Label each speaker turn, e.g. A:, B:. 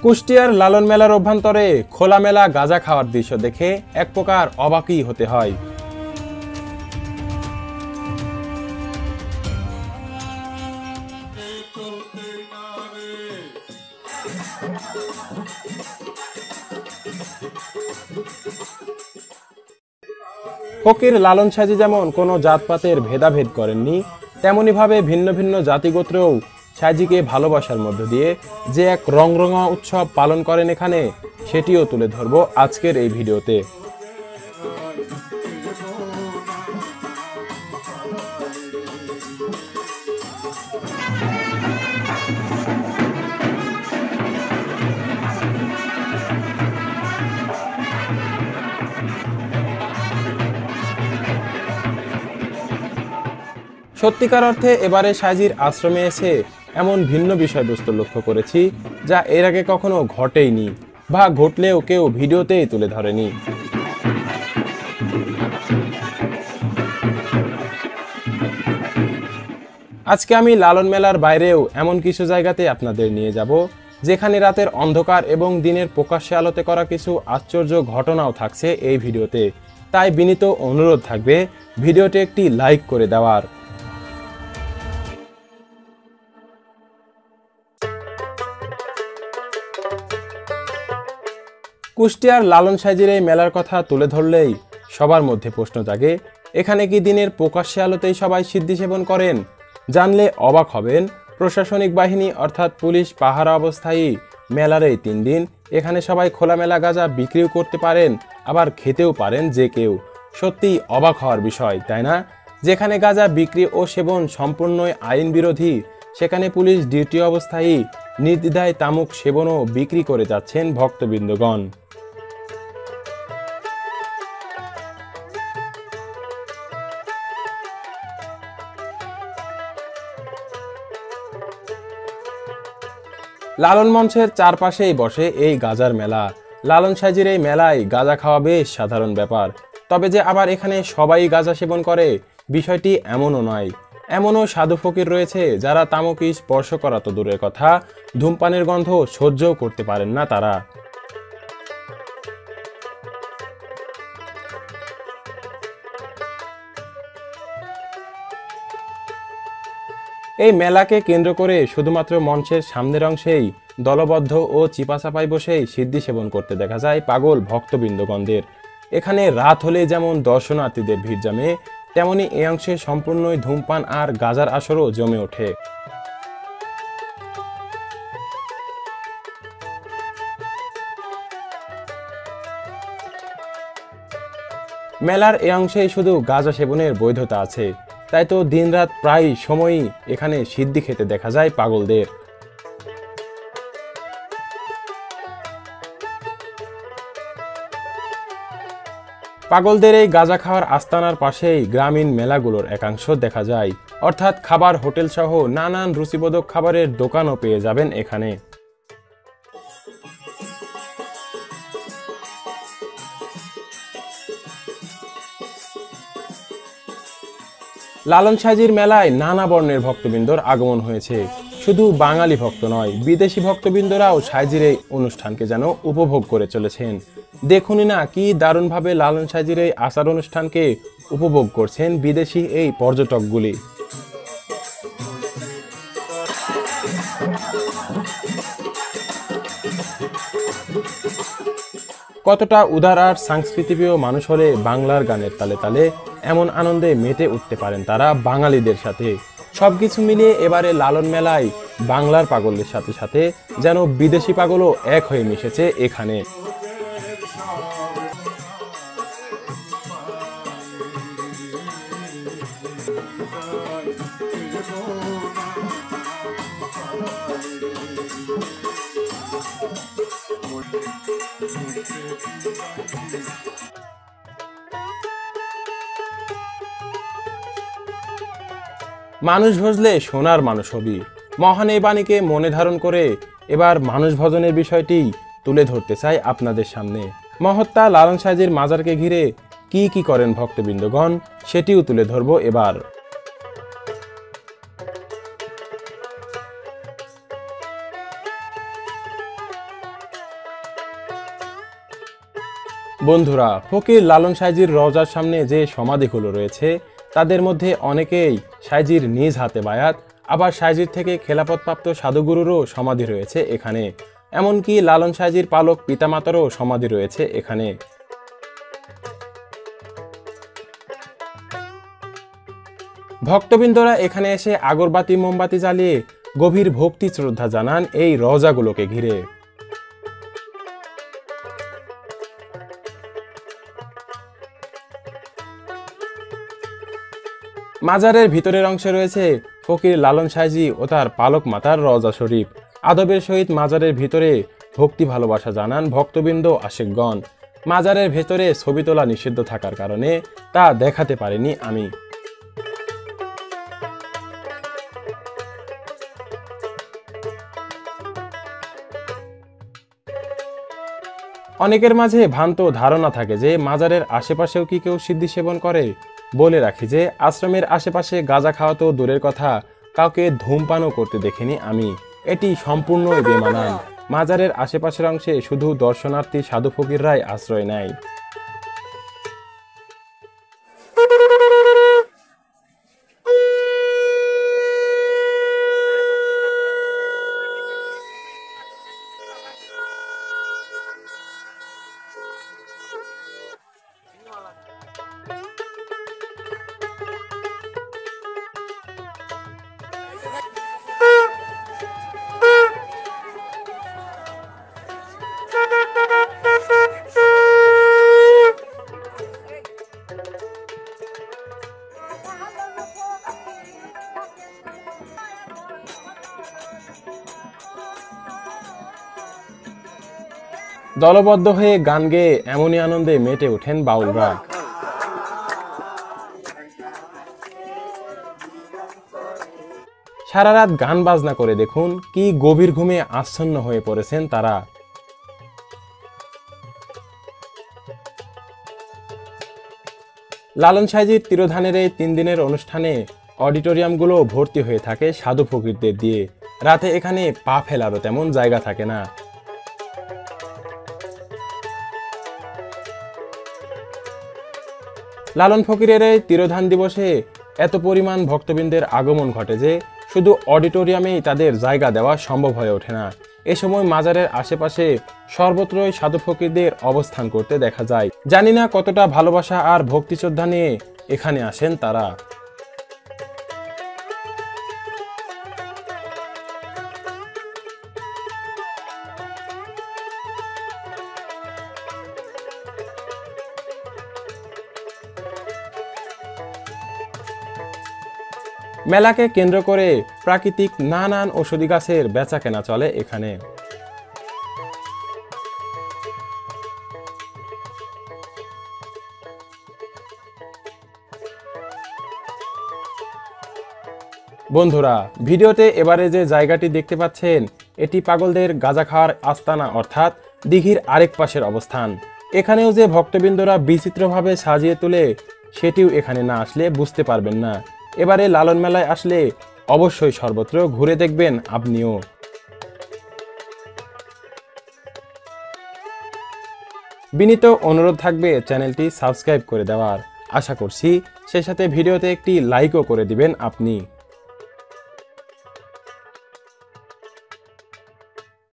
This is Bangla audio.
A: কুষ্টিয়ার লালন মেলার অভ্যন্তরে খোলামেলা গাঁজা খাওয়ার দৃশ্য দেখে এক প্রকার অবাকই হতে হয়। ফকির লালন সাজি যেমন কোনো জাতপাতের ভেদাভেদ করেননি, তেমনিভাবে ভিন্ন ভিন্ন জাতিগোত্রেও সাজিকে ভালোবাসার মধ্য দিয়ে যে এক রংরঙা উৎসব পালন করেন এখানে, সেটিও তুলে ধরব আজকের এই ভিডিওতে। সত্যিকার অর্থে এবারে সাজির আশ্রমে এসে এমন ভিন্ন বিষয়বস্তু লক্ষ্য করেছি যা এর আগে কখনো ঘটেইনি বা ঘটলেও কেউ ভিডিওতেই তুলে ধরেনি। আজকে আমি লালন মেলার বাইরেও এমন কিছু জায়গাতে আপনাদের নিয়ে যাব যেখানে রাতের অন্ধকার এবং দিনের প্রকাশ্যে আলোতে করা কিছু আশ্চর্য ঘটনাও থাকছে এই ভিডিওতে। তাই বিনীত অনুরোধ থাকবে ভিডিওটি একটি লাইক করে দেওয়ার। কুষ্টিয়ার লালন সাজির এই মেলার কথা তুলে ধরলেই সবার মধ্যে প্রশ্ন জাগে, এখানে কি দিনের প্রকাশ্যে আলোতেই সবাই সিদ্ধি সেবন করেন? জানলে অবাক হবেন, প্রশাসনিক বাহিনী অর্থাৎ পুলিশ পাহারা অবস্থায় মেলার এই 3 দিন এখানে সবাই খোলামেলা গাঁজা বিক্রিও করতে পারেন, আবার খেতেও পারেন যে কেউ। সত্যিই অবাক হওয়ার বিষয়, তাই না? যেখানে গাঁজা বিক্রি ও সেবন সম্পূর্ণই আইন বিরোধী, সেখানে পুলিশ ডিউটি অবস্থায় নির্দ্বিধায় তামাক সেবন ও বিক্রি করে যাচ্ছেন ভক্তবৃন্দগণ। লালন মঞ্চের চারপাশেই বসে এই গাঁজার মেলা। লালন সাজির এই মেলায় গাঁজা খাওয়া বেশ সাধারণ ব্যাপার। তবে যে আবার এখানে সবাই গাঁজা সেবন করে বিষয়টি এমনও নয়। এমনও সাধু ফকির রয়েছে যারা তামাক স্পর্শ করা তো দূরের কথা, ধূমপানের গন্ধ সহ্যও করতে পারেন না তারা। এই মেলাকে কেন্দ্র করে শুধুমাত্র মঞ্চের সামনের অংশেই দলবদ্ধ ও চিপাচাপায় বসেই সিদ্ধি সেবন করতে দেখা যায় পাগল ভক্তবৃন্দগণদের। এখানে রাত হলে যেমন দর্শনার্থীদের ভিড় জমে, তেমনি এই অংশে সম্পূর্ণই ধূমপান আর গাঁজার আসরও জমে ওঠে। মেলার এই অংশেই শুধু গাঁজা সেবনের বৈধতা আছে, তাই তো দিনরাত প্রায় সময়ই এখানে সিদ্ধি খেতে দেখা যায় পাগলদের। পাগলদের এই গাঁজা খাওয়ার আস্তানার পাশেই গ্রামীণ মেলাগুলোর একাংশ দেখা যায়, অর্থাৎ খাবার হোটেল সহ নানান রুচিবোধক খাবারের দোকানও পেয়ে যাবেন এখানে। লালন সাজির মেলায় নানা বর্ণের ভক্তবৃন্দর আগমন হয়েছে। শুধু বাঙালি ভক্ত নয়, বিদেশি ভক্তবৃন্দরাও সাজির এই অনুষ্ঠানকে যেন উপভোগ করে চলেছেন। দেখুনই না কি দারুণভাবে লালন সাজির এই আচার অনুষ্ঠানকে উপভোগ করছেন বিদেশি এই পর্যটকগুলি। কতটা উদার আর সাংস্কৃতিপ্রিয় মানুষ হলে বাংলার গানের তালে তালে এমন আনন্দে মেতে উঠতে পারেন তারা বাঙালিদের সাথে। সবকিছু মিলিয়ে এবারে লালন মেলায় বাংলার পাগলদের সাথে সাথে যেন বিদেশি পাগলও এক হয়ে মিশেছে এখানে। মানুষ ভজলে সোনার মানুষ হবি, মহান এই বাণীকে মনে ধারণ করে এবার মানুষ ভজনের বিষয়টি তুলে ধরতে চাই আপনাদের সামনে। মহত্তা লালন সাজির মাজারকে ঘিরে কি কি করেন ভক্তবৃন্দগণ সেটিও তুলে ধরব এবার। বন্ধুরা, ফকির লালন সাইজির রওজার সামনে যে সমাধিগুলো রয়েছে তাদের মধ্যে অনেকেই সাইজির নিজ হাতে বায়াত, আবার সাইজির থেকে খেলাফতপ্রাপ্ত সাধুগুরুরও সমাধি রয়েছে এখানে। এমনকি লালন সাইজির পালক পিতামাতারও সমাধি রয়েছে এখানে। ভক্তবৃন্দরা এখানে এসে আগরবাতি মোমবাতি জ্বালিয়ে গভীর ভক্তি শ্রদ্ধা জানান এই রওজাগুলোকে ঘিরে। মাজারের ভিতরের অংশে রয়েছে ফকির লালন সাইজি ও তার পালক মাতার রওজা শরীফ। আদবের সহিত মাজারের ভিতরে ভক্তি ভালোবাসা জানান ভক্তবৃন্দ আশিকগণ। মাজারের ভেতরে ছবি তোলা নিষিদ্ধ থাকার কারণে তা দেখাতে পারিনি আমি। অনেকের মাঝে ভ্রান্ত ধারণা থাকে যে মাজারের আশেপাশেও কি কেউ সিদ্ধি সেবন করে। বলে রাখি যে আশ্রমের আশেপাশে গাঁজা খাওয়া তো দূরের কথা, কাউকে ধূমপানও করতে দেখিনি আমি। এটি সম্পূর্ণই বেমানান। মাজারের আশেপাশের অংশে শুধু দর্শনার্থী সাধু ফকিররাই আশ্রয় নেয়। দলবদ্ধ হয়ে গান গেয়ে এমনই আনন্দে মেতে ওঠেন বাউলরা। সারা রাত গান বাজনা করে দেখুন কি গভীর ঘুমে আচ্ছন্ন হয়ে পড়েছেন তারা। লালন সাইজির তিরোধানের এই 3 দিনের অনুষ্ঠানে অডিটোরিয়ামগুলো ভর্তি হয়ে থাকে সাধু ফকিরদের দিয়ে। রাতে এখানে পা ফেলারও তেমন জায়গা থাকে না। লালন ফকিরের এই তিরোধান দিবসে এত পরিমাণ ভক্তবৃন্দের আগমন ঘটে যে শুধু অডিটোরিয়ামেই তাদের জায়গা দেওয়া সম্ভব হয়ে ওঠে না। এ সময় মাজারের আশেপাশে সর্বত্রই সাধু ফকিরদের অবস্থান করতে দেখা যায়। জানি না কতটা ভালোবাসা আর ভক্তি শ্রদ্ধা নিয়ে এখানে আসেন তারা। মেলাকে কেন্দ্র করে প্রাকৃতিক নানান ঔষধি গাছের বেচা কেনা চলে এখানে। বন্ধুরা, ভিডিওতে এবারে যে জায়গাটি দেখতে পাচ্ছেন এটি পাগলদের গাঁজা খাওয়ার আস্তানা, অর্থাৎ দিঘির আরেক পাশের অবস্থান। এখানেও যে ভক্তবৃন্দরা বিচিত্রভাবে সাজিয়ে তোলে সেটিও এখানে না আসলে বুঝতে পারবেন না। এবারে লালন মেলায় আসলে অবশ্যই সর্বত্র ঘুরে দেখবেন আপনিও। বিনীত অনুরোধ থাকবে চ্যানেলটি সাবস্ক্রাইব করে দেওয়ার। আশা করছি সেই সাথে ভিডিওতে একটি লাইকও করে দিবেন আপনি।